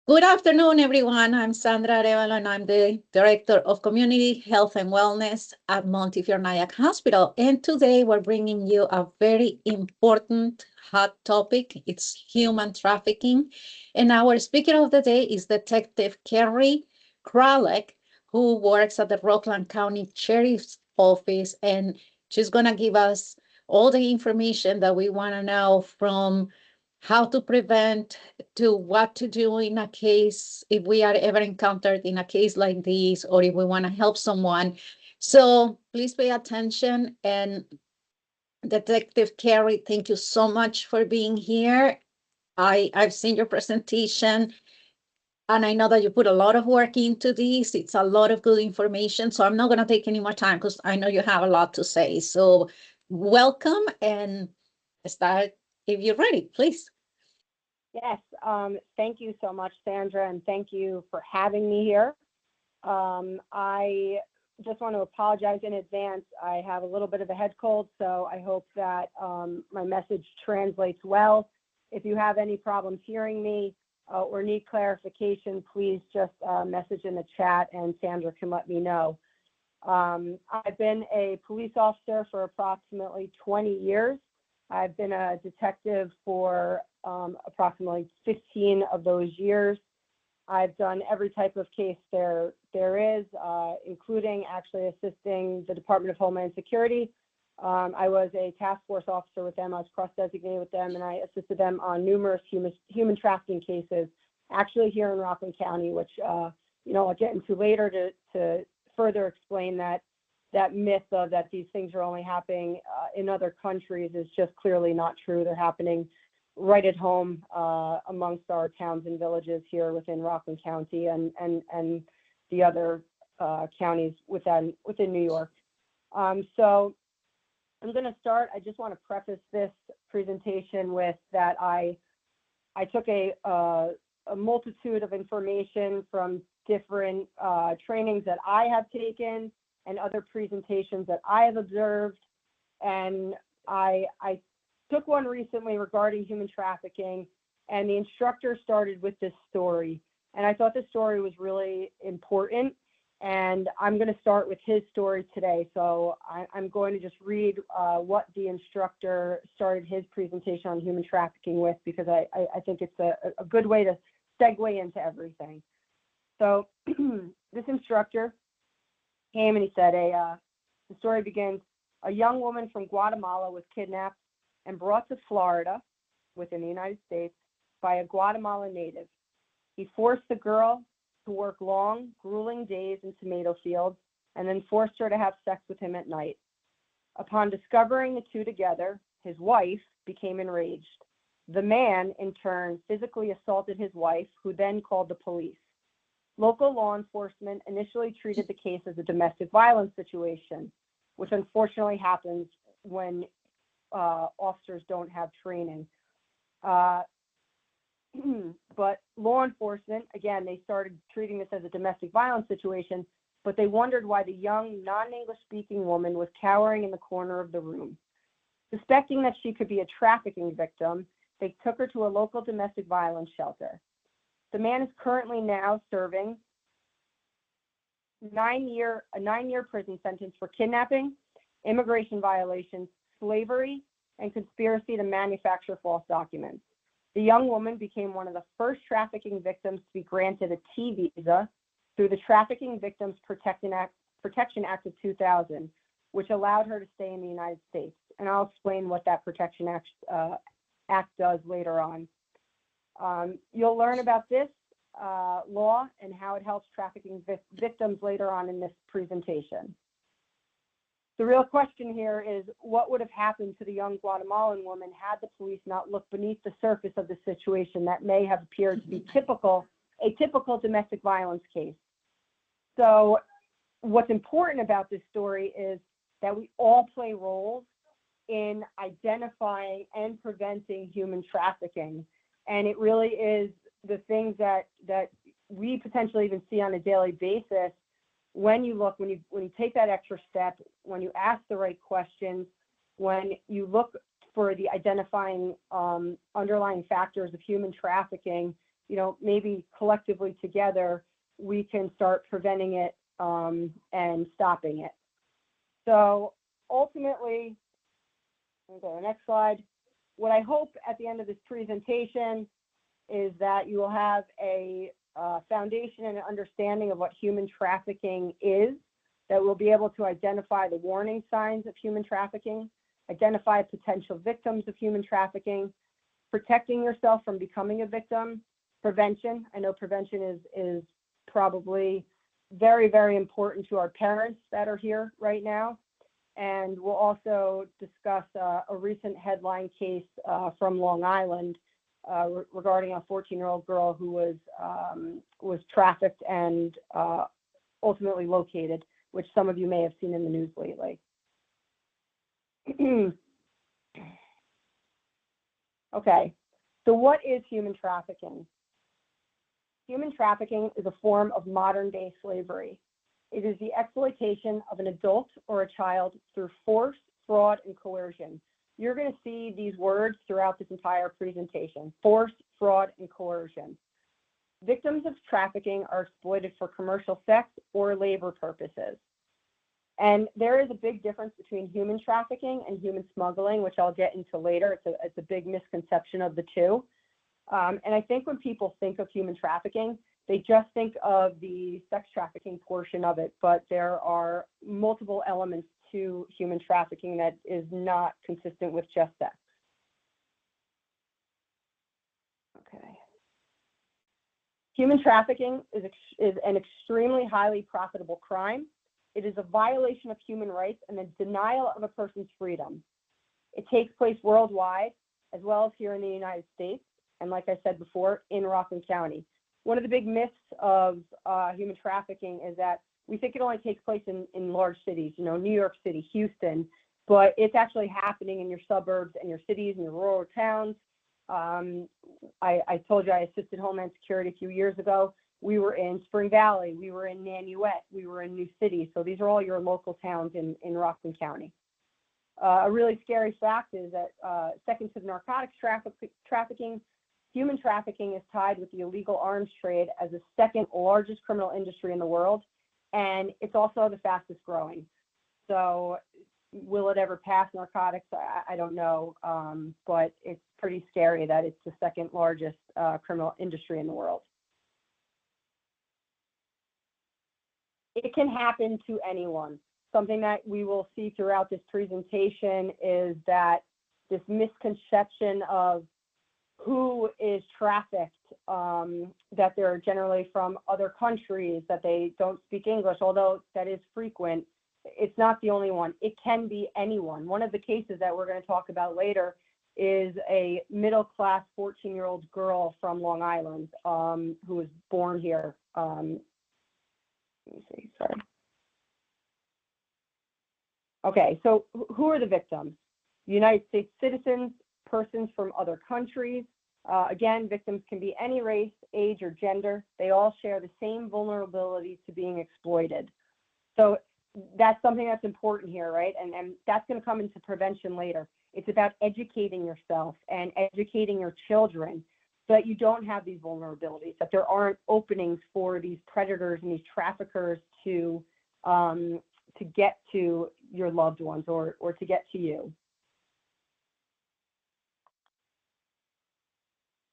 Good afternoon, everyone. I'm Sandra Arevalo, and I'm the Director of Community Health and Wellness at Montefiore Nyack Hospital. And today we're bringing you a very important hot topic. It's human trafficking. And our speaker of the day is Detective Kerry Kralek, who works at the Rockland County Sheriff's Office. And she's going to give us all the information that we want to know, from how to prevent to what to do in a case if we are ever encountered in a case like this, or if we want to help someone. So please pay attention. And Detective Carey, thank you so much for being here. I've seen your presentation, and I know that you put a lot of work into this. It's a lot of good information. So I'm not going to take any more time because I know you have a lot to say. So welcome, and start if you're ready, please. Yes, thank you so much, Sandra, and thank you for having me here. I just want to apologize in advance. I have a little bit of a head cold, so I hope that my message translates well. If you have any problems hearing me or need clarification, please just message in the chat and Sandra can let me know. I've been a police officer for approximately 20 years. I've been a detective for approximately 15 of those years. I've done every type of case there is, including actually assisting the Department of Homeland Security. I was a task force officer with them. I was cross-designated with them, and I assisted them on numerous human trafficking cases, actually here in Rockland County, which I'll get into later to further explain that myth of that these things are only happening in other countries is just clearly not true. They're happening right at home amongst our towns and villages here within Rockland County and the other counties within New York. So I'm going to start. I just want to preface this presentation with that I took a multitude of information from different trainings that I have taken and other presentations that I have observed. And I took one recently regarding human trafficking, and the instructor started with this story. And I thought this story was really important. And I'm going to start with his story today. So I'm going to just read what the instructor started his presentation on human trafficking with, because I think it's a good way to segue into everything. So this instructor came and he said, the story begins, a young woman from Guatemala was kidnapped and brought to Florida within the United States by a Guatemalan native. He forced the girl to work long, grueling days in tomato fields and then forced her to have sex with him at night. Upon discovering the two together, his wife became enraged. The man, in turn, physically assaulted his wife, who then called the police. Local law enforcement initially treated the case as a domestic violence situation, which unfortunately happens when officers don't have training. But law enforcement, again, they started treating this as a domestic violence situation, but they wondered why the young, non-English speaking woman was cowering in the corner of the room. Suspecting that she could be a trafficking victim, they took her to a local domestic violence shelter. The man is currently now serving a 9-year prison sentence for kidnapping, immigration violations, slavery, and conspiracy to manufacture false documents. The young woman became one of the first trafficking victims to be granted a T visa through the Trafficking Victims Protection Act of 2000, which allowed her to stay in the United States. And I'll explain what that Protection Act does later on. You'll learn about this law and how it helps trafficking victims later on in this presentation. The real question here is, what would have happened to the young Guatemalan woman had the police not looked beneath the surface of the situation that may have appeared to be a typical domestic violence case? So what's important about this story is that we all play roles in identifying and preventing human trafficking. And it really is the things that we potentially even see on a daily basis when you take that extra step, when you ask the right questions, when you look for the identifying underlying factors of human trafficking, maybe collectively together, we can start preventing it and stopping it. So ultimately, I'll go to the next slide. What I hope at the end of this presentation is that you will have a foundation and an understanding of what human trafficking is, that we'll be able to identify the warning signs of human trafficking, identify potential victims of human trafficking, protecting yourself from becoming a victim, prevention. I know prevention is probably very, very important to our parents that are here right now. And we'll also discuss a recent headline case from Long Island regarding a 14-year-old girl who was trafficked and ultimately located, which some of you may have seen in the news lately. Okay, so what is human trafficking? Human trafficking is a form of modern-day slavery. It is the exploitation of an adult or a child through force, fraud, and coercion. You're going to see these words throughout this entire presentation: force, fraud, and coercion. Victims of trafficking are exploited for commercial sex or labor purposes. And there is a big difference between human trafficking and human smuggling, which I'll get into later. It's a big misconception of the two. And I think when people think of human trafficking, they just think of the sex trafficking portion of it, but there are multiple elements to human trafficking that is not consistent with just sex. Okay. Human trafficking is an extremely highly profitable crime. It is a violation of human rights and a denial of a person's freedom. It takes place worldwide, as well as here in the United States, and like I said before, in Rockland County. One of the big myths of human trafficking is that we think it only takes place in large cities, New York City, Houston, but it's actually happening in your suburbs and your cities and your rural towns. I told you I assisted Homeland Security a few years ago. We were in Spring Valley, we were in Nanuet, we were in New City. So these are all your local towns in Rockland County. A really scary fact is that second to the narcotics trafficking, human trafficking is tied with the illegal arms trade as the second largest criminal industry in the world, and it's also the fastest growing. So will it ever pass narcotics? I don't know, but it's pretty scary that it's the second largest criminal industry in the world. It can happen to anyone. Something that we will see throughout this presentation is that this misconception of who is trafficked, that they're generally from other countries, that they don't speak English, although that is frequent. It's not the only one. It can be anyone. One of the cases that we're going to talk about later is a middle-class 14-year-old girl from Long Island who was born here. Let me see, sorry. Okay, so who are the victims? United States citizens, persons from other countries. Again, victims can be any race, age, or gender. They all share the same vulnerability to being exploited. So that's something that's important here, right? And that's going to come into prevention later. It's about educating yourself and educating your children so that you don't have these vulnerabilities, that there aren't openings for these predators and these traffickers to get to your loved ones or to get to you.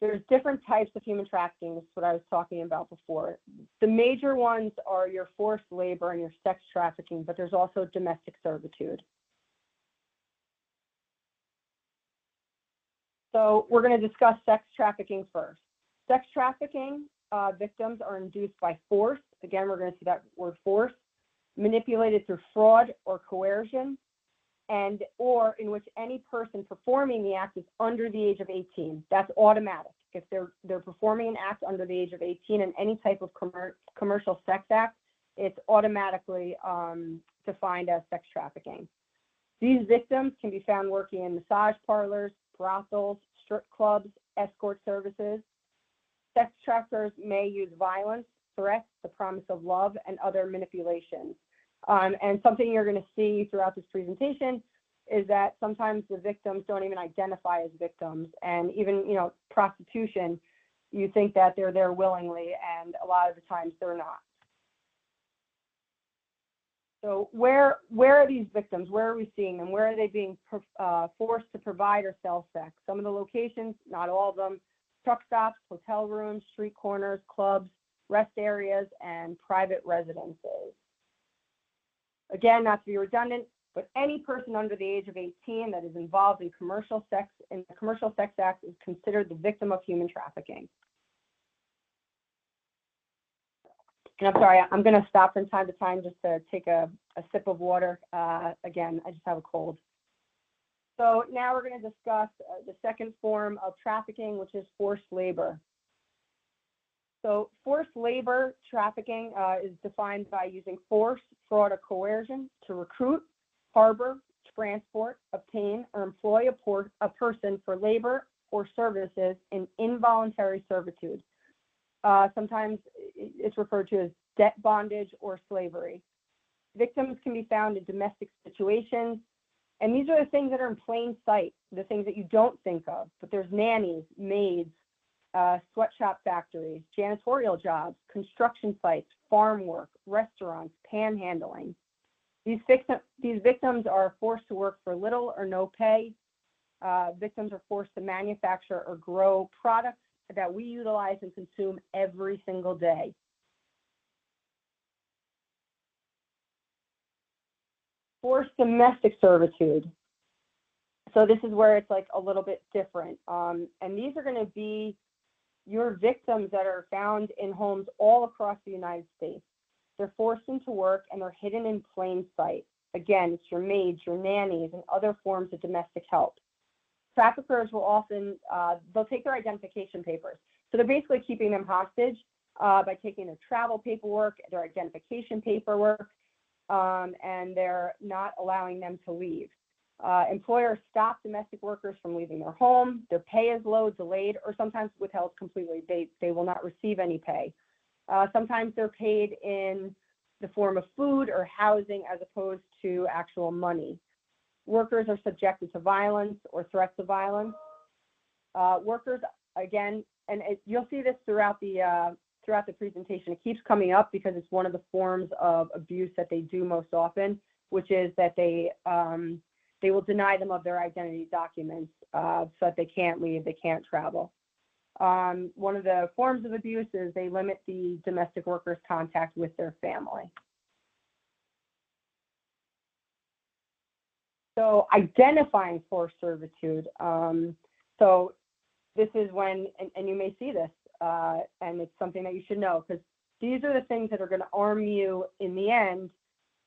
There's different types of human trafficking. This is what I was talking about before. The major ones are your forced labor and your sex trafficking, but there's also domestic servitude. So we're going to discuss sex trafficking first. Sex trafficking victims are induced by force. Again, we're going to see that word force, manipulated through fraud or coercion, or in which any person performing the act is under the age of 18. That's automatic. If they're performing an act under the age of 18 in any type of commercial sex act, it's automatically defined as sex trafficking. These victims can be found working in massage parlors, brothels, strip clubs, escort services. Sex traffickers may use violence, threats, the promise of love, and other manipulations. And something you're going to see throughout this presentation is that sometimes the victims don't even identify as victims. And even, prostitution, you think that they're there willingly, and a lot of the times they're not. So where are these victims? Where are we seeing them? Where are they being forced to provide or sell sex? Some of the locations, not all of them, truck stops, hotel rooms, street corners, clubs, rest areas, and private residences. Again, not to be redundant, but any person under the age of 18 that is involved in commercial sex in the Commercial Sex Act is considered the victim of human trafficking. And I'm sorry, I'm going to stop from time to time just to take a sip of water. Again, I just have a cold. So now we're going to discuss the second form of trafficking, which is forced labor. So forced labor trafficking is defined by using force, fraud, or coercion to recruit, harbor, transport, obtain, or employ a person for labor or services in involuntary servitude. Sometimes it's referred to as debt bondage or slavery. Victims can be found in domestic situations, and these are the things that are in plain sight, the things that you don't think of, but there's nannies, maids, sweatshop factories, janitorial jobs, construction sites, farm work, restaurants, panhandling. These victims are forced to work for little or no pay. Victims are forced to manufacture or grow products that we utilize and consume every single day. Forced domestic servitude. So this is where it's like a little bit different. And these are going to be your victims that are found in homes all across the United States. They're forced into work and they're hidden in plain sight. Again, it's your maids, your nannies, and other forms of domestic help. Traffickers will often, they'll take their identification papers. So they're basically keeping them hostage by taking their travel paperwork, their identification paperwork, and they're not allowing them to leave. Employers stop domestic workers from leaving their home. Their pay is low, delayed, or sometimes withheld completely. They will not receive any pay. Sometimes they're paid in the form of food or housing as opposed to actual money. Workers are subjected to violence or threats of violence. Workers, again, and you'll see this throughout the presentation. It keeps coming up because it's one of the forms of abuse that they do most often, which is that they will deny them of their identity documents so that they can't leave, they can't travel. One of the forms of abuse is they limit the domestic workers' contact with their family. So identifying forced servitude. So this is when, and you may see this, and it's something that you should know, because these are the things that are going to arm you in the end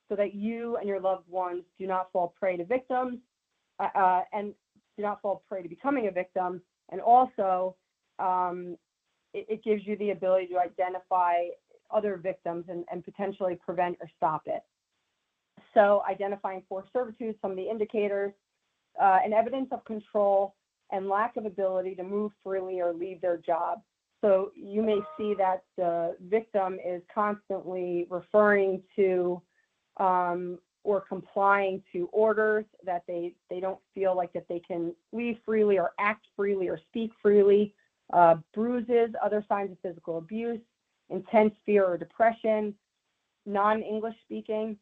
so that you and your loved ones do not fall prey to victims and do not fall prey to becoming a victim. And also, it gives you the ability to identify other victims and potentially prevent or stop it. So identifying forced servitude, some of the indicators, and evidence of control and lack of ability to move freely or leave their job. So you may see that the victim is constantly referring to or complying to orders, that they don't feel like that they can leave freely or act freely or speak freely, bruises, other signs of physical abuse, intense fear or depression, non-English speaking,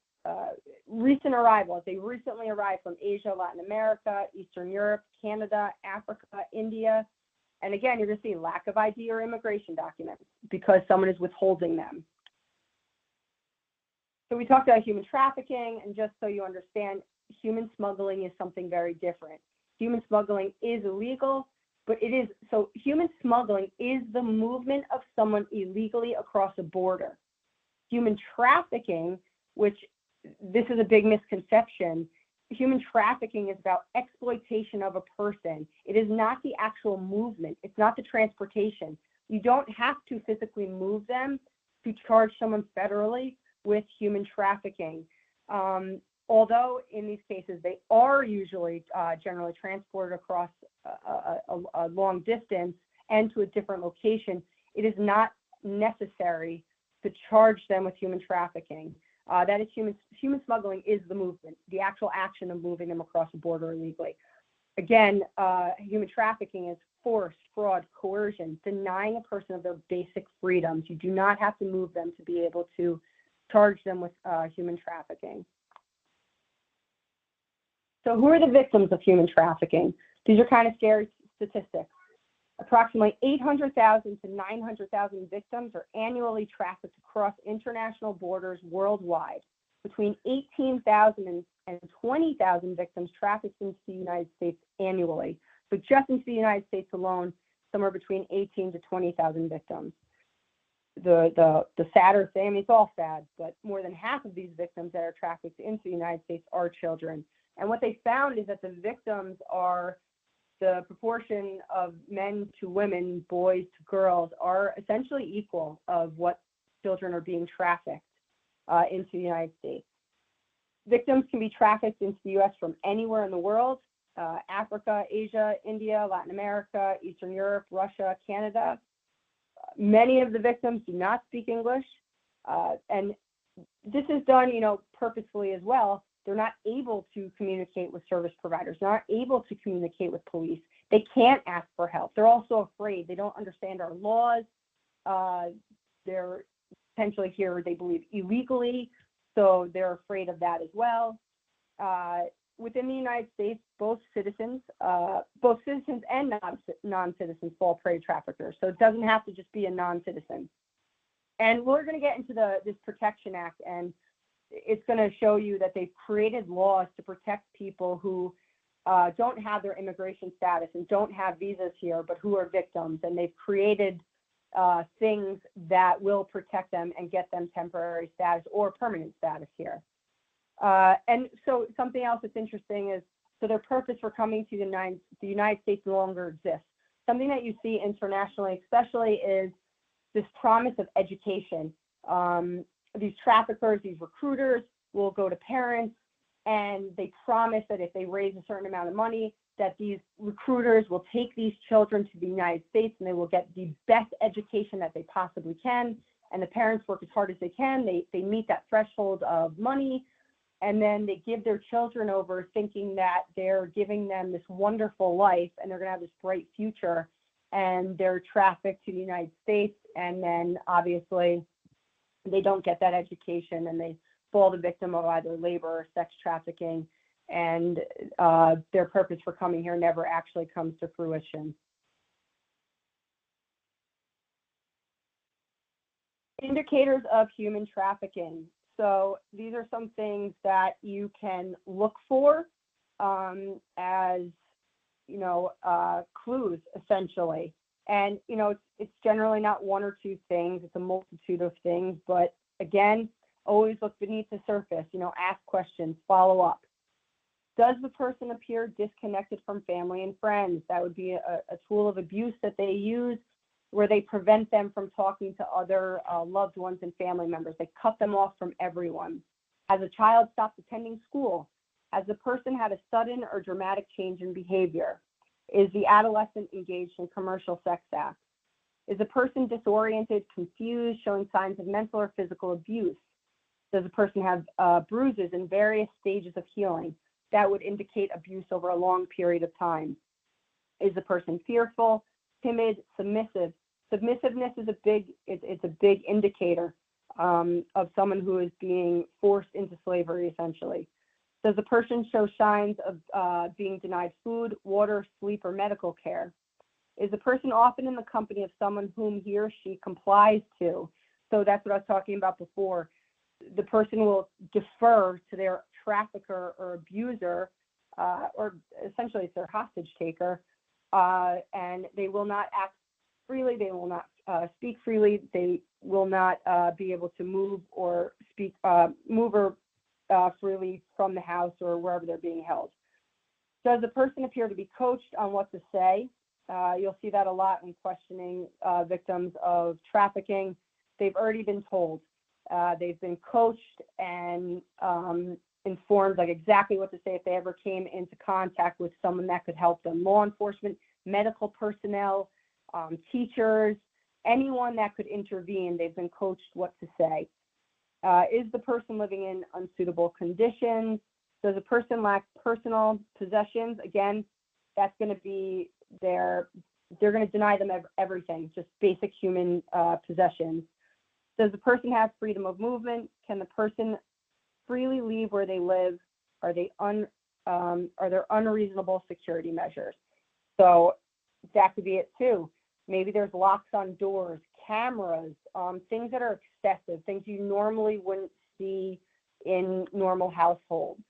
recent arrivals. They recently arrived from Asia, Latin America, Eastern Europe, Canada, Africa, India. And again, you're going to see lack of ID or immigration documents because someone is withholding them. So we talked about human trafficking, and just so you understand, human smuggling is something very different. Human smuggling is illegal, but human smuggling is the movement of someone illegally across a border. Human trafficking, which this is a big misconception, human trafficking is about exploitation of a person. It is not the actual movement. It's not the transportation. You don't have to physically move them to charge someone federally with human trafficking. Although in these cases, they are usually generally transported across a long distance and to a different location, it is not necessary to charge them with human trafficking. That is human smuggling is the movement, the actual action of moving them across the border illegally. Again, human trafficking is force, fraud, coercion, denying a person of their basic freedoms. You do not have to move them to be able to charge them with human trafficking. So who are the victims of human trafficking? These are kind of scary statistics. Approximately 800,000 to 900,000 victims are annually trafficked across international borders worldwide. Between 18,000 and 20,000 victims trafficked into the United States annually. So just into the United States alone, somewhere between 18 to 20,000 victims. The sadder thing, I mean, it's all sad, but more than half of these victims that are trafficked into the United States are children. And what they found is that the victims are the proportion of men to women, boys to girls, are essentially equal of what children are being trafficked into the United States. Victims can be trafficked into the U.S. from anywhere in the world, Africa, Asia, India, Latin America, Eastern Europe, Russia, Canada. Many of the victims do not speak English, and this is done, purposefully as well. They're not able to communicate with service providers, not able to communicate with police. They can't ask for help. They're also afraid. They don't understand our laws. They're potentially here, they believe, illegally, so they're afraid of that as well. Within the United States, both citizens and non-citizens fall prey to traffickers. So it doesn't have to just be a non-citizen. And we're going to get into this Protection Act, and it's going to show you that they've created laws to protect people who don't have their immigration status and don't have visas here, but who are victims. And they've created things that will protect them and get them temporary status or permanent status here. And so something else that's interesting is, so their purpose for coming to the United States no longer exists. Something that you see internationally, especially, is this promise of education. These traffickers, these recruiters will go to parents and they promise that if they raise a certain amount of money, that these recruiters will take these children to the United States and they will get the best education that they possibly can. And the parents work as hard as they can. They meet that threshold of money, and then they give their children over thinking that they're giving them this wonderful life and they're going to have this bright future, and they're trafficked to the United States. And then obviously they don't get that education and they fall the victim of either labor or sex trafficking, and their purpose for coming here never actually comes to fruition. Indicators of human trafficking. So these are some things that you can look for as, clues, essentially. And, it's generally not one or two things. It's a multitude of things. But again, always look beneath the surface, ask questions, follow up. Does the person appear disconnected from family and friends? That would be a tool of abuse that they use, where they prevent them from talking to other loved ones and family members. They cut them off from everyone. Has a child stopped attending school? Has the person had a sudden or dramatic change in behavior? Is the adolescent engaged in commercial sex acts? Is the person disoriented, confused, showing signs of mental or physical abuse? Does the person have bruises in various stages of healing? That would indicate abuse over a long period of time. Is the person fearful, timid, submissive? Submissiveness is a big indicator of someone who is being forced into slavery, essentially. Does the person show signs of being denied food, water, sleep, or medical care? Is the person often in the company of someone whom he or she complies to? So that's what I was talking about before. The person will defer to their trafficker or abuser, or essentially it's their hostage taker, and they will not act freely. They will not speak freely. They will not be able to move or freely from the house or wherever they're being held. Does the person appear to be coached on what to say? You'll see that a lot in questioning victims of trafficking. They've already been told. They've been coached and informed like exactly what to say if they ever came into contact with someone that could help them. Law enforcement, medical personnel, teachers, anyone that could intervene, they've been coached what to say. Is the person living in unsuitable conditions? Does the person lack personal possessions? Again, that's going to be they're going to deny them everything, just basic human possessions. Does the person have freedom of movement? Can the person freely leave where they live? Are there unreasonable security measures? So that could be it too. Maybe there's locks on doors, cameras, things that are excessive, things you normally wouldn't see in normal households.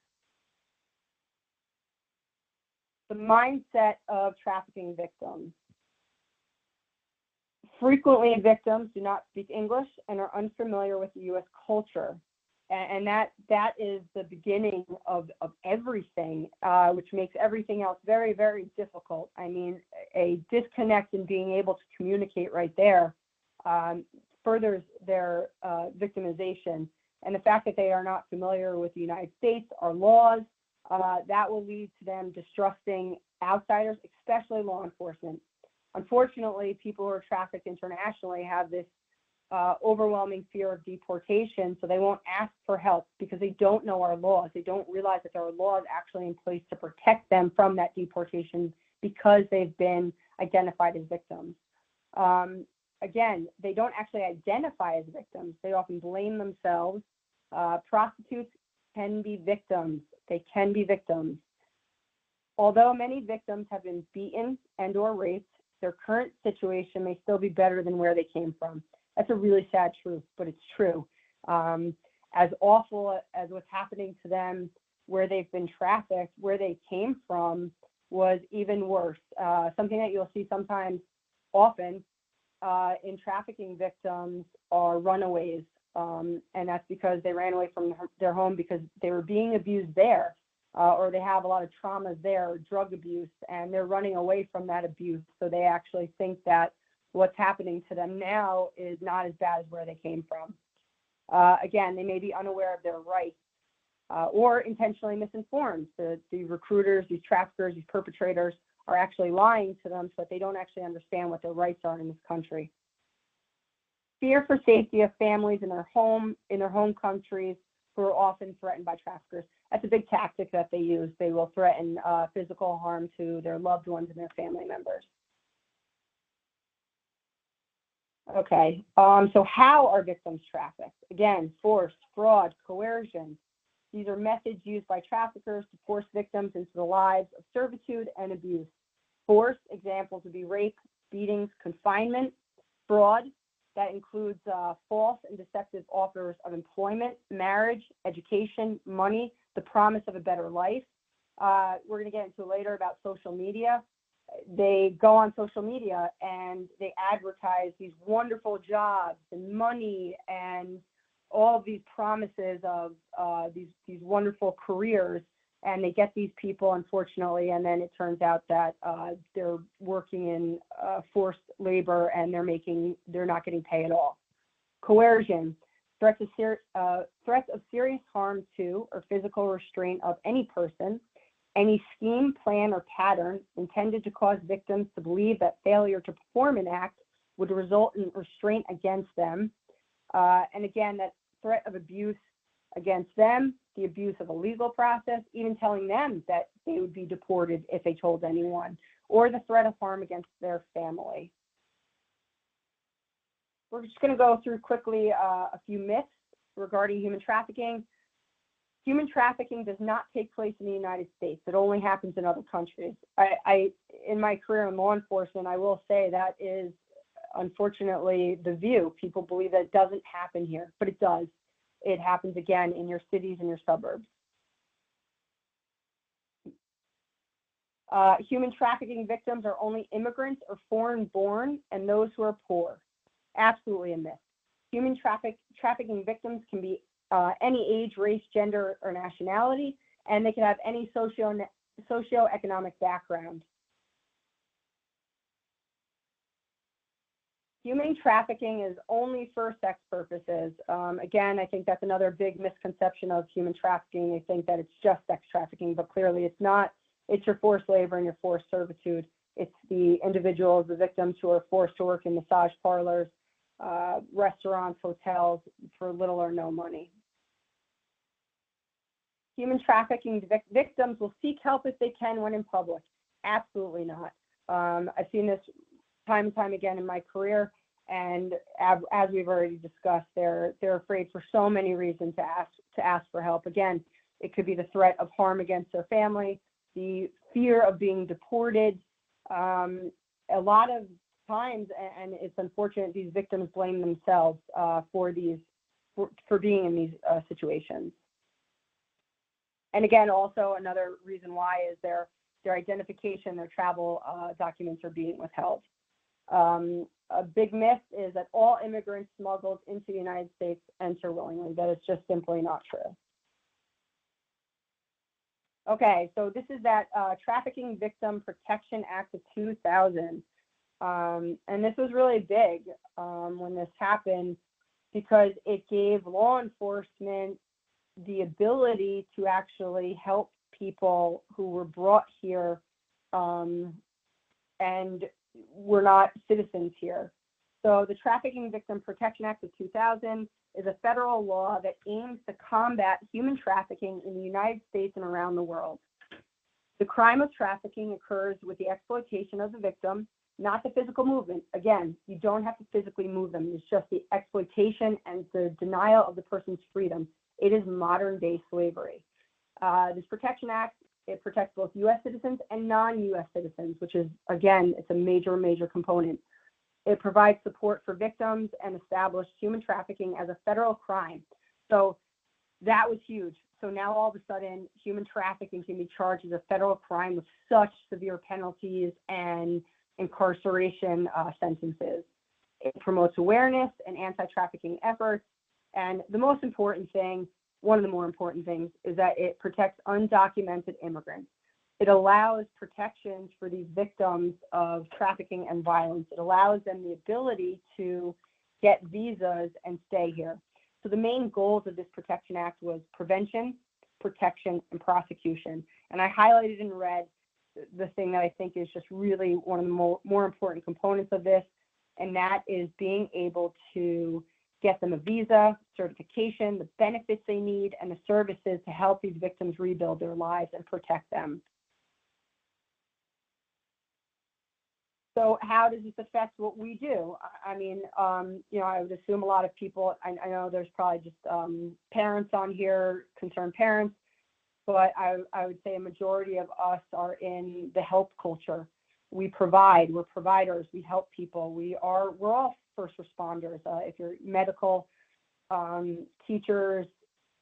The mindset of trafficking victims. Frequently, victims do not speak English and are unfamiliar with the U.S. culture. And that is the beginning of everything, which makes everything else very, very difficult. I mean, a disconnect in being able to communicate right there furthers their victimization. And the fact that they are not familiar with the United States, our laws, that will lead to them distrusting outsiders, especially law enforcement. Unfortunately, people who are trafficked internationally have this overwhelming fear of deportation, so they won't ask for help because they don't know our laws. They don't realize that there are laws actually in place to protect them from that deportation because they've been identified as victims. Again, they don't actually identify as victims. They often blame themselves. Prostitutes can be victims. They can be victims. Although many victims have been beaten and or raped, their current situation may still be better than where they came from. That's a really sad truth, but it's true. As awful as what's happening to them where they've been trafficked, where they came from was even worse. Something that you'll see sometimes often in trafficking victims are runaways. And that's because they ran away from their home because they were being abused there, or they have a lot of traumas there, or drug abuse, and they're running away from that abuse. So they actually think that what's happening to them now is not as bad as where they came from. Again, they may be unaware of their rights or intentionally misinformed. The recruiters, these traffickers, these perpetrators are actually lying to them so that they don't actually understand what their rights are in this country. Fear for safety of families in their home countries who are often threatened by traffickers. That's a big tactic that they use. They will threaten physical harm to their loved ones and their family members. Okay, so how are victims trafficked? Again, force, fraud, coercion. These are methods used by traffickers to force victims into the lives of servitude and abuse. Force, examples would be rape, beatings, confinement. Fraud, that includes false and deceptive offers of employment, marriage, education, money, the promise of a better life. We're going to get into later about social media. They go on social media and they advertise these wonderful jobs and money and all of these promises of these wonderful careers, and they get these people, unfortunately, and then it turns out that they're working in forced labor and they're not getting pay at all. Coercion, threats of serious harm to or physical restraint of any person, any scheme, plan, or pattern intended to cause victims to believe that failure to perform an act would result in restraint against them. And again, that threat of abuse against them, the abuse of a legal process, even telling them that they would be deported if they told anyone, or the threat of harm against their family. We're just going to go through quickly a few myths regarding human trafficking. Human trafficking does not take place in the United States. It only happens in other countries. In my career in law enforcement, I will say that is unfortunately the view. People believe that it doesn't happen here, but it does. It happens again in your cities and your suburbs. Human trafficking victims are only immigrants or foreign born and those who are poor. Absolutely a myth. Human trafficking victims can be any age, race, gender, or nationality, and they can have any socioeconomic background. Human trafficking is only for sex purposes. Again, I think that's another big misconception of human trafficking. They think that it's just sex trafficking, but clearly it's not. It's your forced labor and your forced servitude. It's the individuals, the victims who are forced to work in massage parlors, restaurants, hotels for little or no money. Human trafficking victims will seek help if they can when in public. Absolutely not. I've seen this time and time again in my career, and as we've already discussed, they're afraid for so many reasons to ask for help. Again, it could be the threat of harm against their family, the fear of being deported. A lot of times, and it's unfortunate, these victims blame themselves for being in these situations. And again, also another reason why is their identification, their travel documents are being withheld. A big myth is that all immigrants smuggled into the United States enter willingly. That is just simply not true. Okay, so this is that Trafficking Victim Protection Act of 2000. And this was really big when this happened because it gave law enforcement the ability to actually help people who were brought here and were not citizens here. So the Trafficking Victim Protection Act of 2000 is a federal law that aims to combat human trafficking in the United States and around the world. The crime of trafficking occurs with the exploitation of the victim, not the physical movement. Again, you don't have to physically move them. It's just the exploitation and the denial of the person's freedom. It is modern day slavery. This Protection Act, it protects both U.S. citizens and non-U.S. citizens, which is, again, it's a major component. It provides support for victims and established human trafficking as a federal crime. So that was huge. So now all of a sudden, human trafficking can be charged as a federal crime with such severe penalties and incarceration sentences. It promotes awareness and anti-trafficking efforts. And the most important thing, one of the more important things, is that it protects undocumented immigrants. It allows protections for these victims of trafficking and violence. It allows them the ability to get visas and stay here. So the main goals of this Protection Act was prevention, protection, and prosecution. And I highlighted in red the thing that I think is just really one of the more important components of this, and that is being able to get them a visa, certification, the benefits they need, and the services to help these victims rebuild their lives and protect them. So how does this affect what we do? I mean, I would assume a lot of people, I know there's probably just parents on here, concerned parents, but I would say a majority of us are in the help culture. We provide, we're providers, we help people. We're all first responders. If you're medical, teachers,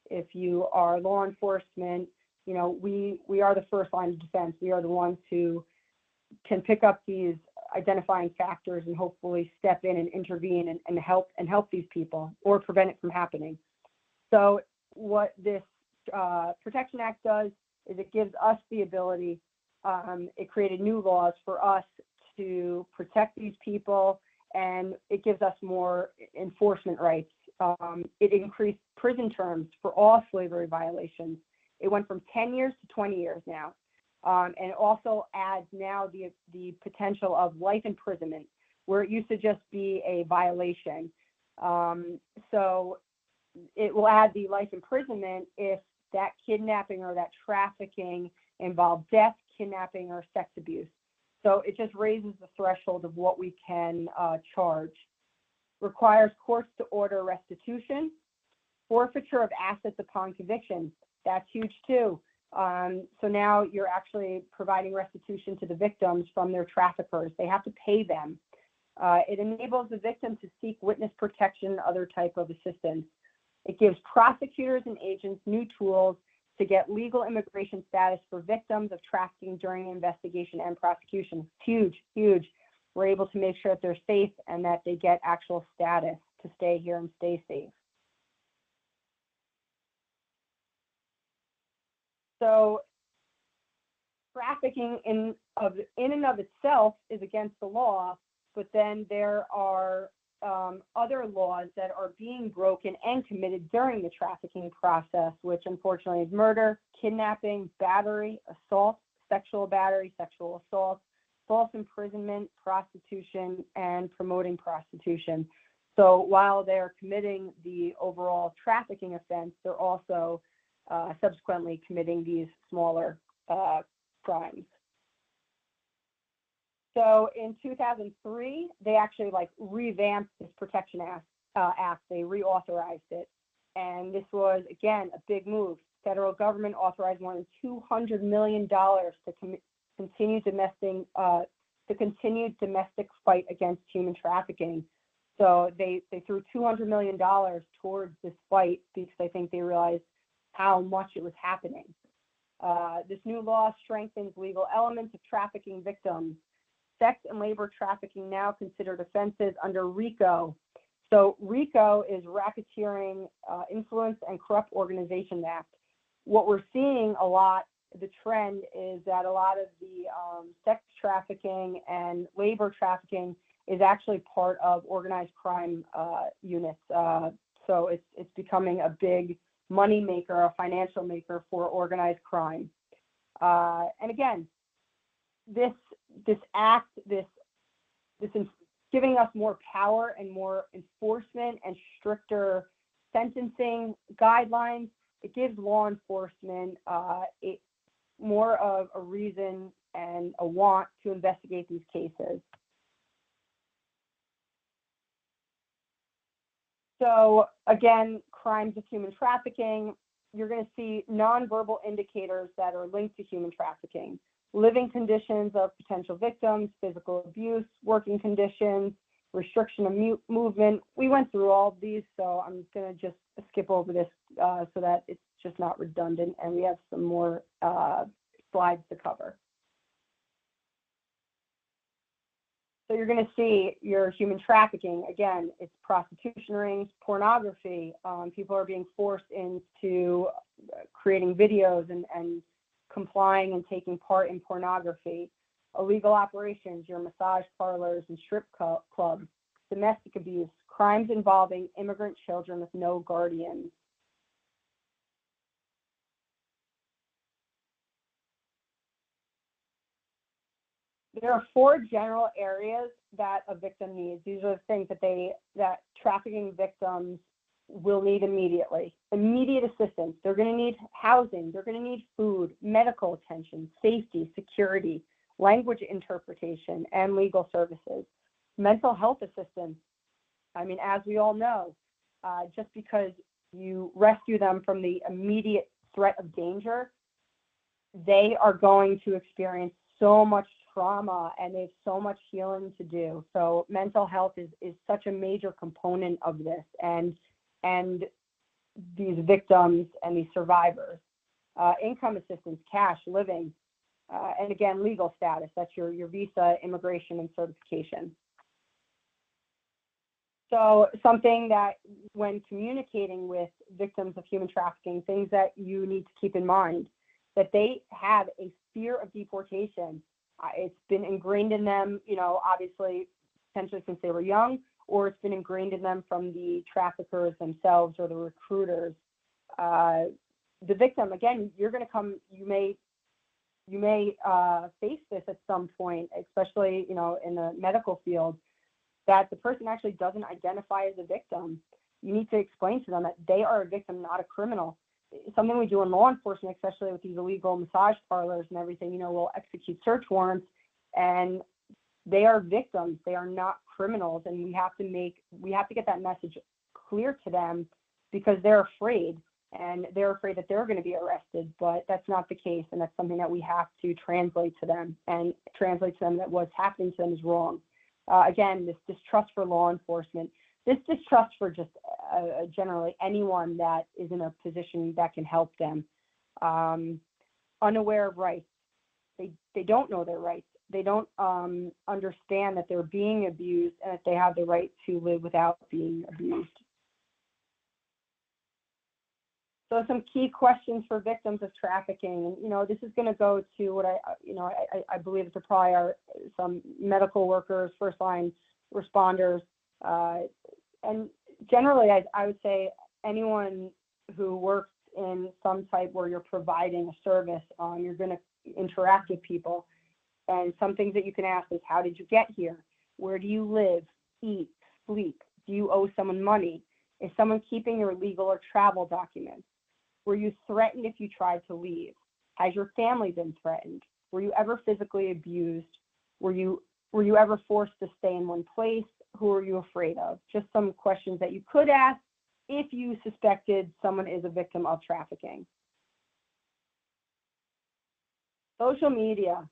if you are law enforcement, we are the first line of defense. We are the ones who can pick up these identifying factors and hopefully step in and intervene and help these people or prevent it from happening. So what this Protection Act does is it gives us the ability, it created new laws for us to protect these people, and it gives us more enforcement rights. It increased prison terms for all slavery violations. It went from 10 years to 20 years now. And it also adds now the potential of life imprisonment, where it used to just be a violation. So it will add the life imprisonment if that kidnapping or that trafficking involved death, kidnapping, or sex abuse. So it just raises the threshold of what we can charge. Requires courts to order restitution, forfeiture of assets upon conviction. That's huge too. So now you're actually providing restitution to the victims from their traffickers. They have to pay them. It enables the victim to seek witness protection, other type of assistance. It gives prosecutors and agents new tools to get legal immigration status for victims of trafficking during investigation and prosecution. It's huge. We're able to make sure that they're safe and that they get actual status to stay here and stay safe. So trafficking in and of itself is against the law, but then there are other laws that are being broken and committed during the trafficking process, which unfortunately is murder, kidnapping, battery, assault, sexual battery, sexual assault, false imprisonment, prostitution, and promoting prostitution. So while they're committing the overall trafficking offense, they're also subsequently committing these smaller crimes. So in 2003, they actually like revamped this Protection Act. They reauthorized it. And this was, again, a big move. Federal government authorized more than $200 million to continue the continued domestic fight against human trafficking. So they threw $200 million towards this fight because I think they realized how much it was happening. This new law strengthens legal elements of trafficking victims. Sex and labor trafficking now considered offenses under RICO. So RICO is Racketeering, Influence, and Corrupt Organization Act. What we're seeing a lot, the trend is that a lot of the sex trafficking and labor trafficking is actually part of organized crime units. So it's becoming a big money maker, a financial maker for organized crime. And again, this act, this giving us more power and more enforcement and stricter sentencing guidelines, it gives law enforcement more of a reason and a want to investigate these cases. So again, crimes of human trafficking, you're going to see nonverbal indicators that are linked to human trafficking. Living conditions of potential victims, physical abuse, working conditions, restriction of movement. We went through all of these, so I'm going to just skip over this so that it's just not redundant, and we have some more slides to cover. So you're going to see your human trafficking. Again, it's prostitution rings, pornography. People are being forced into creating videos and complying and taking part in pornography. Illegal operations, your massage parlors and strip clubs. Domestic abuse, crimes involving immigrant children with no guardians. There are 4 general areas that a victim needs. These are the things that trafficking victims will need immediately. Immediate assistance. They're going to need housing. They're going to need food, medical attention, safety, security, language interpretation, and legal services. Mental health assistance. I mean, as we all know, just because you rescue them from the immediate threat of danger, they are going to experience so much trauma and they have so much healing to do. So mental health is such a major component of this and these victims and these survivors. Income assistance, cash, living, and again, legal status. That's your visa, immigration, and certification. So something that when communicating with victims of human trafficking, things that you need to keep in mind, that they have a fear of deportation. It's been ingrained in them, obviously, potentially since they were young, or it's been ingrained in them from the traffickers themselves or the recruiters. The victim, again, you're going to come, you may face this at some point, especially, in the medical field, that the person actually doesn't identify as a victim. You need to explain to them that they are a victim, not a criminal. Something we do in law enforcement, especially with these illegal massage parlors and everything, we'll execute search warrants and they are victims. They are not criminals. And we have to get that message clear to them because they're afraid and they're afraid that they're going to be arrested, but that's not the case. And that's something that we have to translate to them that what's happening to them is wrong. Again, this distrust for law enforcement, this distrust for just generally anyone that is in a position that can help them. Unaware of rights. They don't know their rights. They don't understand that they're being abused and that they have the right to live without being abused. So some key questions for victims of trafficking. This is going to go to what I believe it's probably are some medical workers, first line responders, and generally I would say anyone who works in some type where you're providing a service, you're going to interact with people. And some things that you can ask is, how did you get here? Where do you live, eat, sleep? Do you owe someone money? Is someone keeping your legal or travel documents? Were you threatened if you tried to leave? Has your family been threatened? Were you ever physically abused? Were you Were you ever forced to stay in one place? Who are you afraid of? Just some questions that you could ask if you suspected someone is a victim of trafficking. Social media.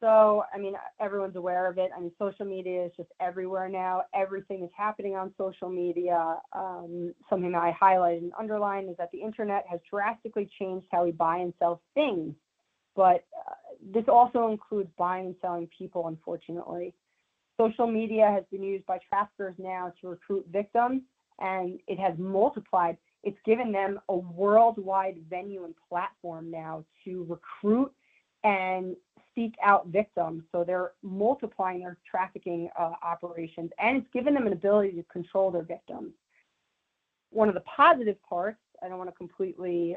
So, I mean, everyone's aware of it. I mean, social media is just everywhere now. Everything is happening on social media. Something that I highlighted and underlined is that the internet has drastically changed how we buy and sell things. But this also includes buying and selling people, unfortunately. Social media has been used by traffickers now to recruit victims, and it has multiplied. It's given them a worldwide venue and platform now to recruit and seek out victims. So they're multiplying their trafficking operations, and it's given them an ability to control their victims. One of the positive parts, I don't want to completely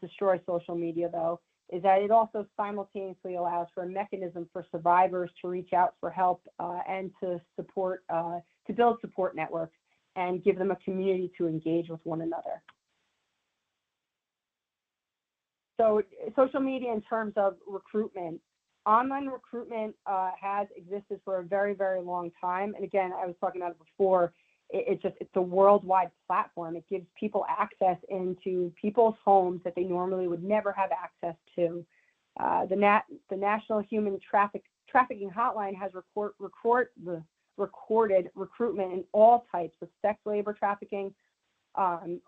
destroy social media though, is that it also simultaneously allows for a mechanism for survivors to reach out for help and to support, to build support networks and give them a community to engage with one another. So social media in terms of recruitment, online recruitment has existed for a very, very long time. And again, I was talking about it before, it's a worldwide platform. It gives people access into people's homes that they normally would never have access to. The National Human Trafficking Hotline has recorded recruitment in all types of sex labor trafficking on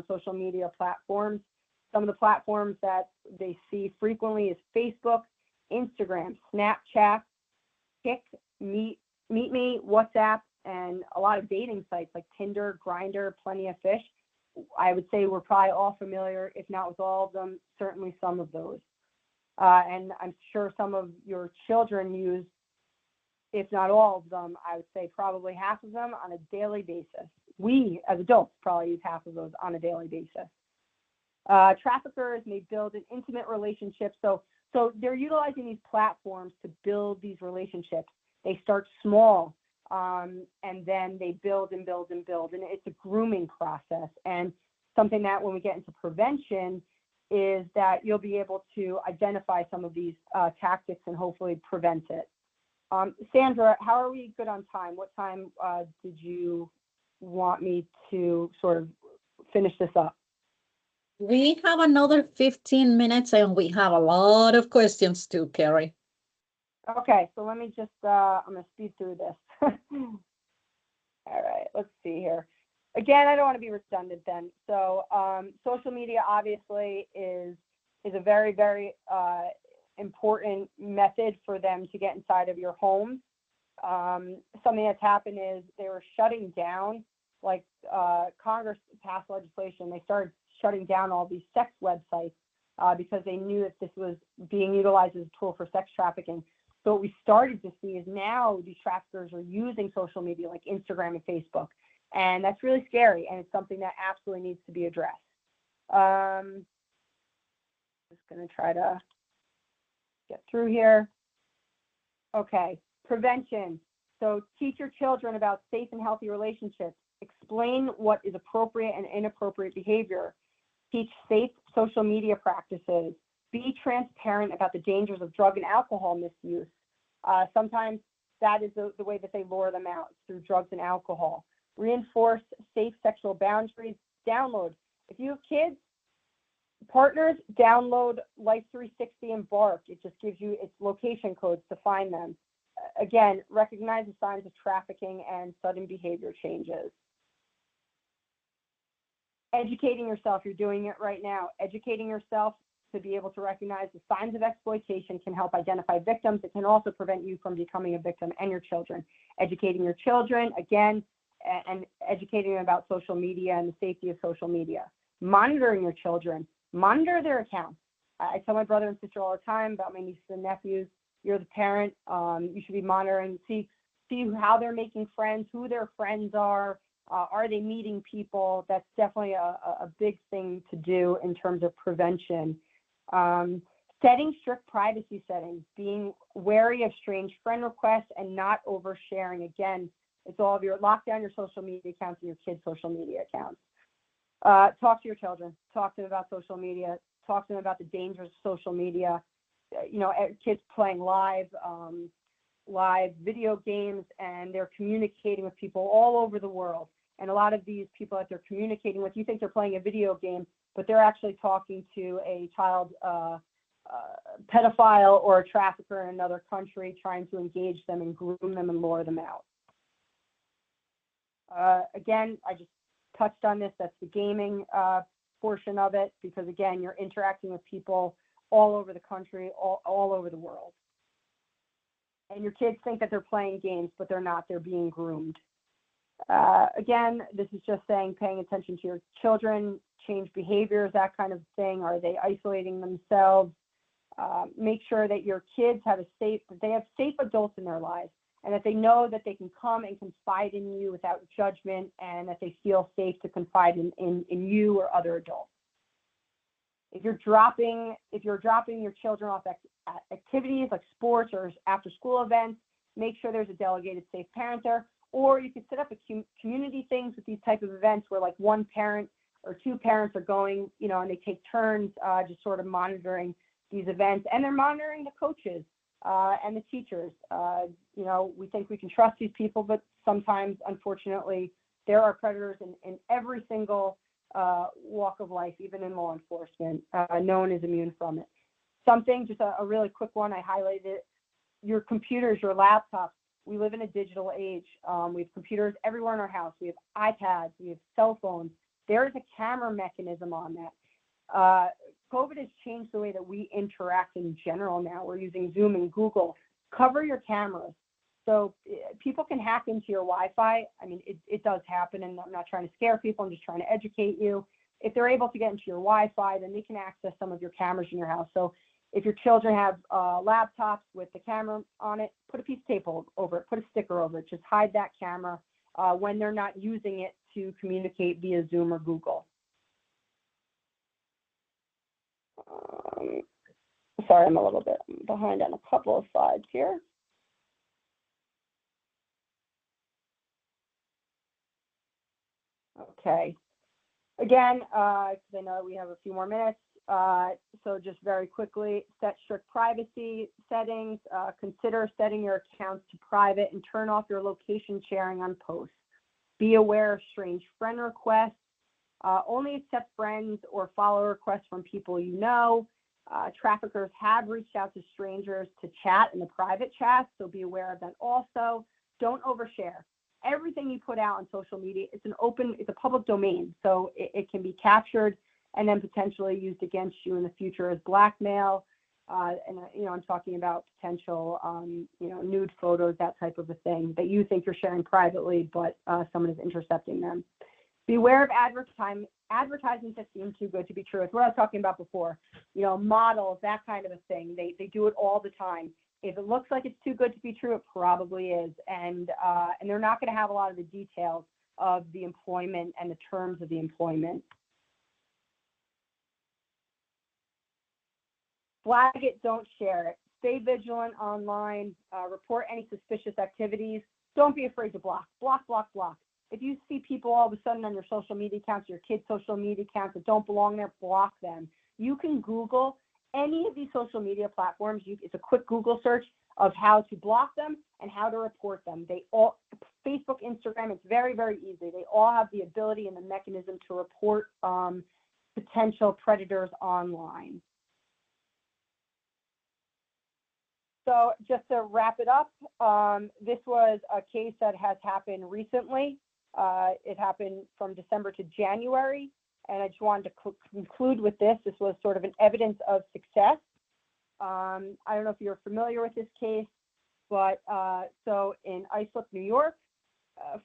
social media platforms. Some of the platforms that they see frequently is Facebook, Instagram, Snapchat, Kik, Meet Me, WhatsApp, and a lot of dating sites like Tinder, Grindr, Plenty of Fish. I would say we're probably all familiar, if not with all of them, certainly some of those. And I'm sure some of your children use, if not all of them, I would say probably half of them on a daily basis. We, as adults, probably use half of those on a daily basis. Traffickers may build an intimate relationship. So they're utilizing these platforms to build these relationships. They start small, and then they build and build and build. And it's a grooming process. And something that when we get into prevention is that you'll be able to identify some of these tactics and hopefully prevent it. Sandra, how are we good on time? What time did you want me to sort of finish this up? We have another 15 minutes and we have a lot of questions too, Carrie. Okay, so let me just, I'm going to speed through this. All right, let's see here. Again, I don't want to be redundant then. So social media obviously is a very, very important method for them to get inside of your homes. Something that's happened is they were shutting down, like Congress passed legislation, they started shutting down all these sex websites because they knew that this was being utilized as a tool for sex trafficking. So what we started to see is now these traffickers are using social media like Instagram and Facebook. And that's really scary. And it's something that absolutely needs to be addressed. Just going to try to get through here. Okay, prevention. So teach your children about safe and healthy relationships. Explain what is appropriate and inappropriate behavior. Teach safe social media practices. Be transparent about the dangers of drug and alcohol misuse. Sometimes that is the way that they lure them out, through drugs and alcohol. Reinforce safe sexual boundaries. Download. If you have kids, partners, download Life 360 and Bark. It just gives you its location codes to find them. Again, recognize the signs of trafficking and sudden behavior changes. Educating yourself, you're doing it right now. Educating yourself to be able to recognize the signs of exploitation can help identify victims. It can also prevent you from becoming a victim and your children. Educating your children, again, and educating them about social media and the safety of social media. Monitoring your children, monitor their accounts. I tell my brother and sister all the time about my nieces and nephews. You're the parent. You should be monitoring, see how they're making friends, who their friends are they meeting people? That's definitely a big thing to do in terms of prevention. Setting strict privacy settings, being wary of strange friend requests and not oversharing. Again, it's all of your, lock down your social media accounts and your kids' social media accounts. Talk to your children. Talk to them about social media. Talk to them about the dangers of social media. kids playing live video games, and they're communicating with people all over the world. And a lot of these people that they're communicating with, you think they're playing a video game, but they're actually talking to a child pedophile or a trafficker in another country, trying to engage them and groom them and lure them out. Again, I just touched on this. That's the gaming portion of it, because again, you're interacting with people all over the country, all over the world. And your kids think that they're playing games, but they're not. They're being groomed. Again, this is just saying, paying attention to your children, change behaviors, that kind of thing. Are they isolating themselves? Make sure that your kids have safe adults in their lives, and that they know that they can come and confide in you without judgment, and that they feel safe to confide in you or other adults. If you're dropping your children off at activities like sports or after school events, make sure there's a delegated safe parent there. Or you could set up a community things with these type of events where like one parent or two parents are going, and they take turns just sort of monitoring these events, and they're monitoring the coaches and the teachers. We think we can trust these people, but sometimes, unfortunately, there are predators in every single walk of life, even in law enforcement. No one is immune from it. Just a really quick one, I highlighted it. Your computers, your laptops. We live in a digital age. We have computers everywhere in our house. We have iPads, we have cell phones. There is a camera mechanism on that. COVID has changed the way that we interact in general now. We're using Zoom and Google. Cover your cameras. So people can hack into your Wi-Fi. I mean, it does happen, and I'm not trying to scare people. I'm just trying to educate you. If they're able to get into your Wi-Fi, then they can access some of your cameras in your house. So if your children have laptops with the camera on it, put a piece of tape over it, put a sticker over it. Just hide that camera when they're not using it to communicate via Zoom or Google. Sorry, I'm a little bit behind on a couple of slides here. Okay. Again, because I know we have a few more minutes, so just very quickly, set strict privacy settings. Consider setting your accounts to private and turn off your location sharing on posts. Be aware of strange friend requests. Only accept friends or follow requests from people you know. Traffickers have reached out to strangers to chat in the private chat, so be aware of that also. Don't overshare. Everything you put out on social media, it's a public domain, so it can be captured and then potentially used against you in the future as blackmail. And I'm talking about potential, nude photos, that type of a thing that you think you're sharing privately, but someone is intercepting them. Beware of advertisements that seem too good to be true. It's what I was talking about before. Models, that kind of a thing. They do it all the time. If it looks like it's too good to be true, it probably is. And they're not going to have a lot of the details of the employment and the terms of the employment. Flag it, don't share it. Stay vigilant online. Report any suspicious activities. Don't be afraid to block. Block. If you see people all of a sudden on your social media accounts, your kids' social media accounts that don't belong there, block them. You can Google any of these social media platforms. It's a quick Google search of how to block them and how to report them. Facebook, Instagram, it's very, very easy. They all have the ability and the mechanism to report potential predators online. So just to wrap it up, this was a case that has happened recently. It happened from December to January, and I just wanted to conclude with this. This was sort of an evidence of success. I don't know if you're familiar with this case, but so in Islip, New York,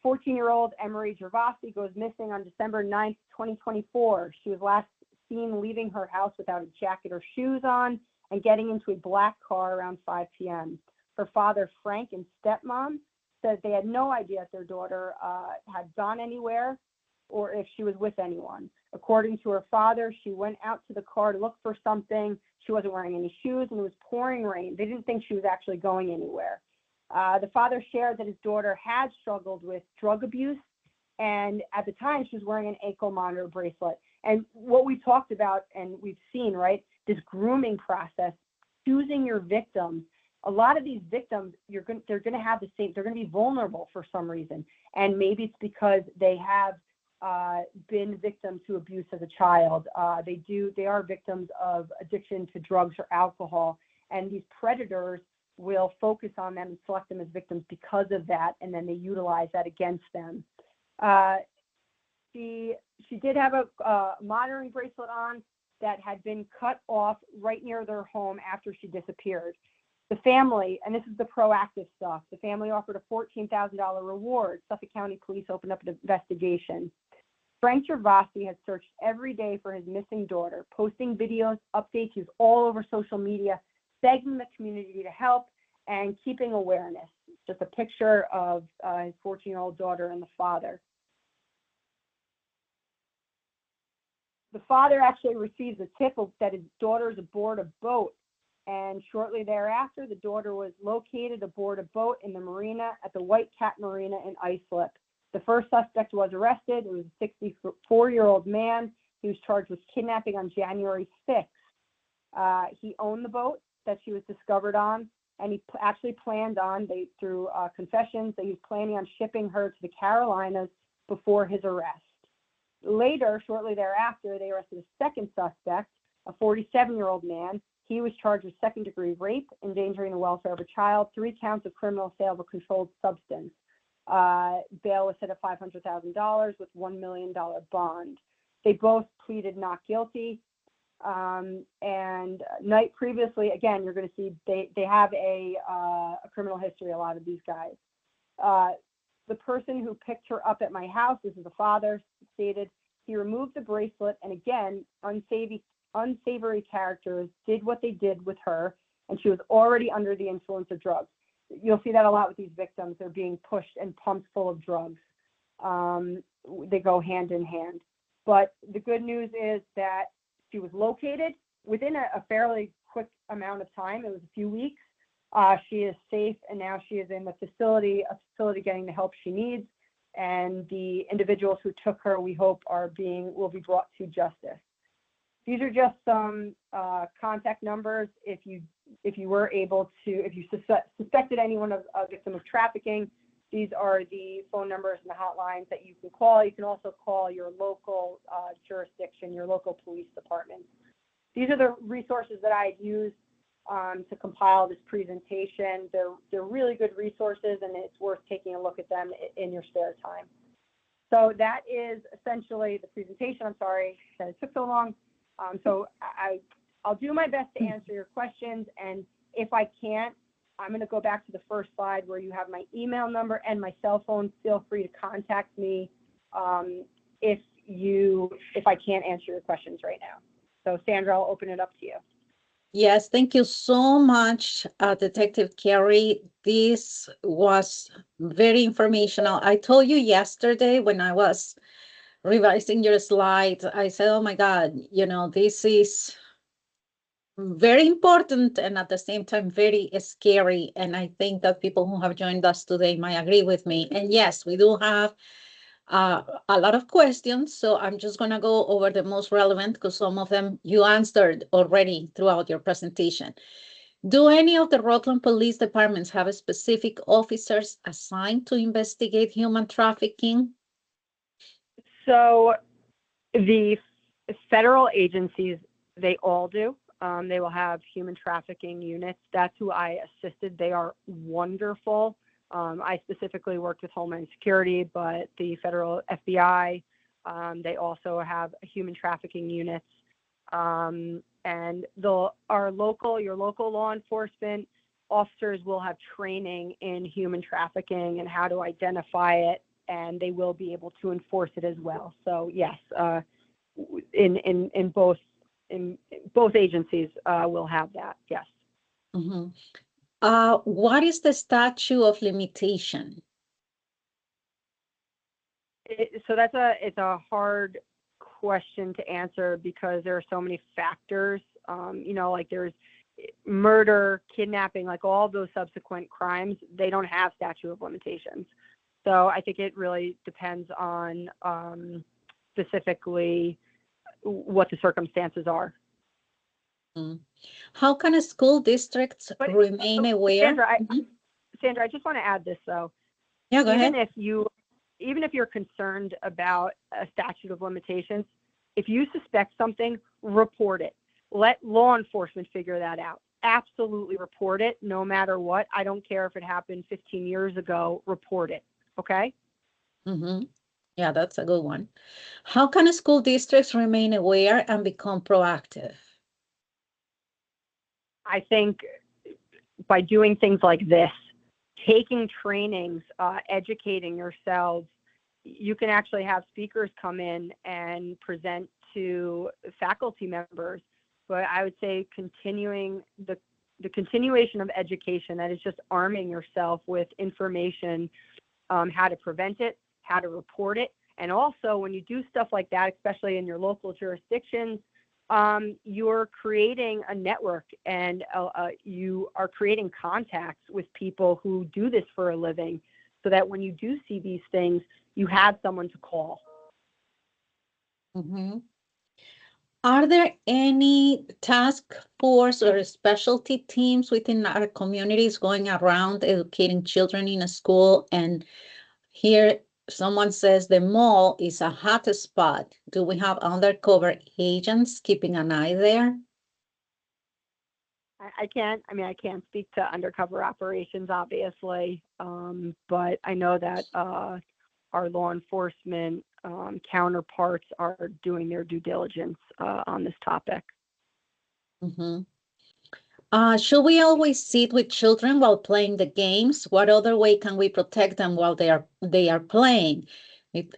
14-year-old Emery Gervasi goes missing on December 9th, 2024. She was last seen leaving her house without a jacket or shoes on and getting into a black car around 5 p.m. Her father, Frank, and stepmom said they had no idea if their daughter had gone anywhere or if she was with anyone. According to her father, she went out to the car to look for something. She wasn't wearing any shoes, and it was pouring rain. They didn't think she was actually going anywhere. The father shared that his daughter had struggled with drug abuse, and at the time, she was wearing an ankle monitor bracelet. And what we talked about and we've seen, right, this grooming process, choosing your victims. A lot of these victims, they're going to have the same, they're going to be vulnerable for some reason. And maybe it's because they have been victims to abuse as a child. They are victims of addiction to drugs or alcohol. And these predators will focus on them and select them as victims because of that. And then they utilize that against them. She did have a monitoring bracelet on that had been cut off right near their home after she disappeared. The family, and this is the proactive stuff, the family offered a $14,000 reward. Suffolk County Police opened up an investigation. Frank Gervasi has searched every day for his missing daughter, posting videos, updates. He was all over social media, begging the community to help and keeping awareness. Just a picture of his 14-year-old daughter and the father. The father actually receives a tip that his daughter is aboard a boat. And shortly thereafter, the daughter was located aboard a boat in the marina at the White Cat Marina in Islip. The first suspect was arrested. It was a 64-year-old man. He was charged with kidnapping on January 6th. He owned the boat that she was discovered on, and he actually planned on, through confessions, that he was planning on shipping her to the Carolinas before his arrest. Later, shortly thereafter, they arrested a second suspect, a 47-year-old man. He was charged with second-degree rape, endangering the welfare of a child, 3 counts of criminal sale of a controlled substance. Bail was set at $500,000 with $1 million bond. They both pleaded not guilty. And night previously, again, you're going to see they have a criminal history, a lot of these guys. The person who picked her up at my house, this is the father, stated he removed the bracelet, and again, unsavory characters did what they did with her, and she was already under the influence of drugs. You'll see that a lot with these victims. They're being pushed and pumped full of drugs. They go hand in hand. But the good news is that she was located within a fairly quick amount of time. It was a few weeks. She is safe, and now she is in a facility getting the help she needs. And the individuals who took her, we hope, will be brought to justice. These are just some contact numbers. If you suspected anyone of a victim of trafficking, these are the phone numbers and the hotlines that you can call. You can also call your local jurisdiction, your local police department. These are the resources that I used to compile this presentation. They're really good resources, and it's worth taking a look at them in your spare time. So that is essentially the presentation. I'm sorry that it took so long. So I'll do my best to answer your questions, and if I can't, I'm going to go back to the first slide where you have my email number and my cell phone. Feel free to contact me if I can't answer your questions right now. So Sandra, I'll open it up to you. Yes, thank you so much, Detective Carey. This was very informational. I told you yesterday when I was revising your slides, I said, oh my God, this is very important and at the same time very scary. And I think that people who have joined us today might agree with me. And yes, we do have a lot of questions, so I'm just going to go over the most relevant because some of them you answered already throughout your presentation. Do any of the Rockland Police Departments have specific officers assigned to investigate human trafficking? So the federal agencies, they all do. They will have human trafficking units. That's who I assisted. They are wonderful. I specifically worked with Homeland Security, but the federal FBI, they also have human trafficking units. And your local law enforcement officers will have training in human trafficking and how to identify it, and they will be able to enforce it as well. So yes, in both agencies will have that. Yes. Mm-hmm. What is the statute of limitation? So it's a hard question to answer because there are so many factors. Like there's murder, kidnapping, like all those subsequent crimes, they don't have statute of limitations. So I think it really depends on specifically what the circumstances are. Mm. How can school districts But remain but aware? Mhm. Sandra, I just want to add this though. Yeah, go Even ahead. if you, even if you're concerned about a statute of limitations, if you suspect something, report it. Let law enforcement figure that out. Absolutely report it, no matter what. I don't care if it happened 15 years ago. Report it. Okay. Hmm. Yeah, that's a good one. How can school districts remain aware and become proactive? I think by doing things like this, taking trainings, educating yourselves, you can actually have speakers come in and present to faculty members. But I would say continuing the continuation of education, that is just arming yourself with information, how to prevent it, how to report it. And also, when you do stuff like that, especially in your local jurisdictions, you're creating a network and you are creating contacts with people who do this for a living so that when you do see these things, you have someone to call. Hmm. Are there any task force or specialty teams within our communities going around educating children in a school? And here someone says the mall is a hot spot. Do we have undercover agents keeping an eye there? I can't speak to undercover operations, obviously, but I know that our law enforcement counterparts are doing their due diligence on this topic. Mhm. Should we always sit with children while playing the games? What other way can we protect them while they are playing?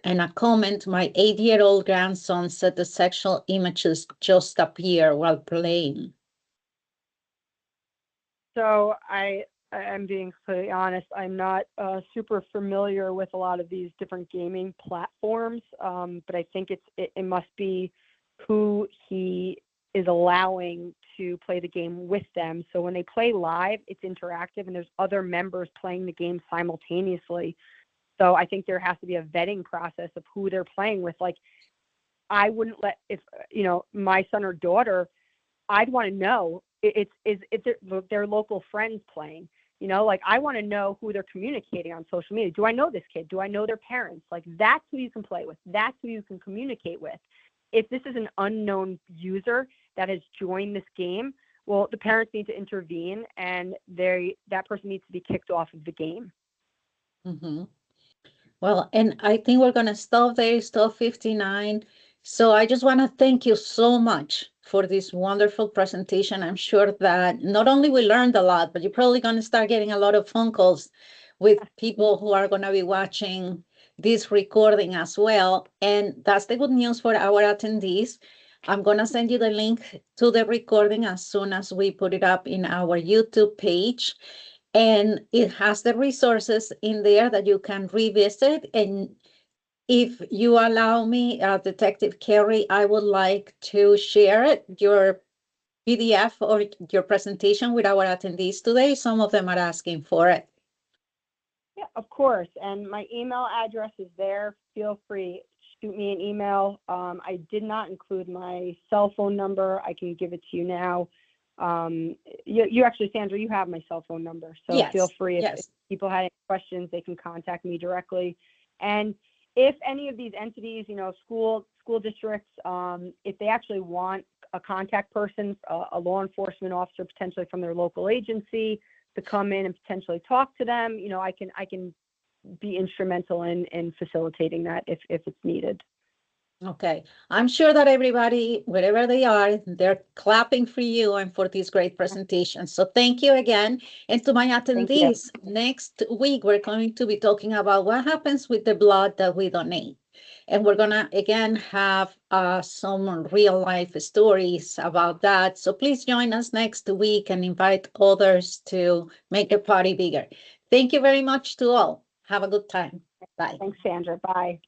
And a comment, my 8-year-old grandson said the sexual images just appear while playing. So I'm being completely honest. I'm not super familiar with a lot of these different gaming platforms, but I think it must be who he is allowing to play the game with them. So when they play live, it's interactive, and there's other members playing the game simultaneously. So I think there has to be a vetting process of who they're playing with. Like I wouldn't let if my son or daughter, I'd want to know it's their local friends playing. Like I want to know who they're communicating on social media. Do I know this kid? Do I know their parents? Like that's who you can play with. That's who you can communicate with. If this is an unknown user that has joined this game, well, the parents need to intervene, and that person needs to be kicked off of the game. Mhm. Well, and I think we're going to stop there. It's 12:59. So I just want to thank you so much for this wonderful presentation. I'm sure that not only we learned a lot, but you're probably going to start getting a lot of phone calls with people who are going to be watching this recording as well. And that's the good news for our attendees. I'm going to send you the link to the recording as soon as we put it up in our YouTube page. And it has the resources in there that you can revisit. And if you allow me, Detective Carey, I would like to share it, your PDF or your presentation with our attendees today. Some of them are asking for it. Yeah, of course. And my email address is there. Feel free, shoot me an email. I did not include my cell phone number. I can give it to you now. You actually, Sandra, you have my cell phone number. So feel Yes, free if yes. people had any questions, they can contact me directly. And if any of these entities, school districts, if they actually want a contact person, a law enforcement officer potentially from their local agency, to come in and potentially talk to them, I can be instrumental in facilitating that if it's needed. Okay. I'm sure that everybody, wherever they are, they're clapping for you and for this great presentation. So thank you again. And to my Thank you. attendees, next week, we're going to be talking about what happens with the blood that we donate. And we're going to, again, have some real life stories about that. So please join us next week and invite others to make the party bigger. Thank you very much to all. Have a good time. Bye. Thanks, Sandra. Bye.